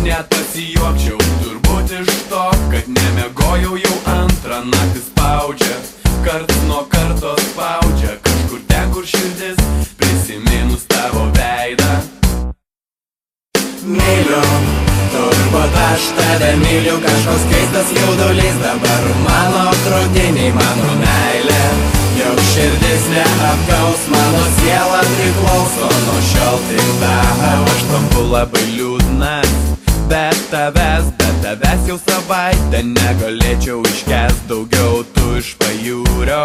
Net pasijuokčiau turbūt iš to, kad nemegojau jau antrą naktį spaudžia. Karts nuo karto spaudžia kažkur ten, kur širdis prisiminus tavo veidą. Myliu, turbūt aš tave myliu, kažkoks keistas jaudulys dabar mano krūtiniai, mano meilė. Jau širdis neapgaus, mano siela priklauso nuo šiol tik tau. Aš tampu labai liūdnas, bet tavęs jau savaitę negalėčiau iškęst daugiau tu iš pajūrio.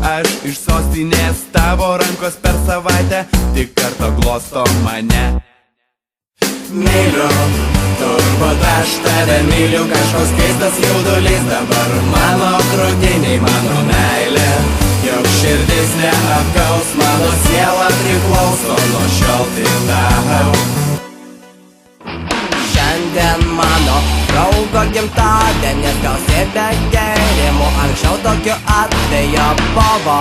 Aš iš sostinės, tavo rankos per savaitę tik kartą glosto mane. Myliu, turbūt aš tave myliu, kažkoks keistas jaudulys dabar mano krūtiniai, mano meilė. Jau širdis neapgaus, mano siela priklauso nuo šiol tik tau. Šiandien mano draugo gimtadienis, gausybė gėrimų, anksčiau tokiu atveju buvo.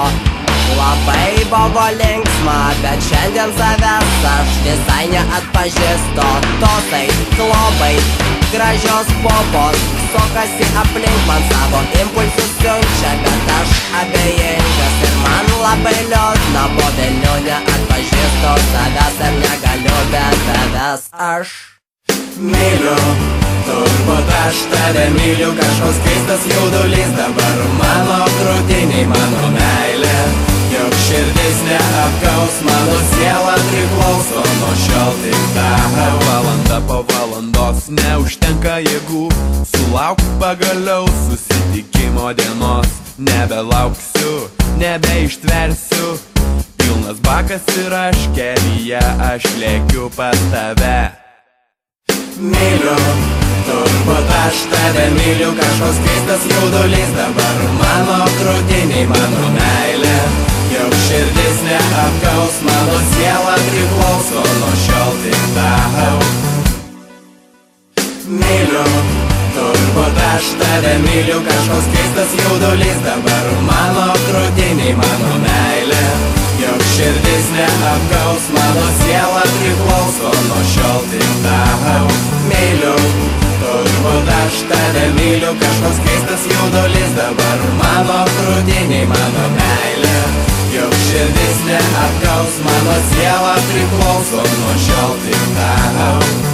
Labai buvo linksma, bet šiandien savęs aš visai neatpažįstu. Tosai klobai, gražios popos, sukasi aplink man, savo impulsus siunčia, bet aš abejingas ir man labai liūdna. Po velnių neatpažįstu savęs ir negaliu be tavęs aš. Myliu, turbūt aš tave myliu, kažkoks keistas jaudulys dabar mano krūtiniai, mano meilė. Juk širdis neapgaus, mano siela priklauso nuo šiol tik tau. Valanda po valandos neužtenka jėgų, sulauk pagaliau susitikimo dienos. Nebelauksiu, nebeištversiu, pilnas bakas ir aš kelyje, aš lėkiu pas tave. Myliu, turbūt aš tave myliu, kažkoks keistas jaudulys dabar mano krūtiniai, mano meilė. Jau širdis neapgaus, mano siela priklauso nuo šiol tik tau. Myliu, turbūt aš tave myliu, kažkoks keistas jaudulys dabar mano krūtiniai, mano meilė. Jau širdis neapgaus, mano siela priklauso nuo šiol tik tau. Myliu, turbūt aš tave myliu, kažkoks keistas jaudulys dabar mano krūtiniai, mano meilė. Jau širdis neapgaus, mano siela priklauso nuo šiol tik tau.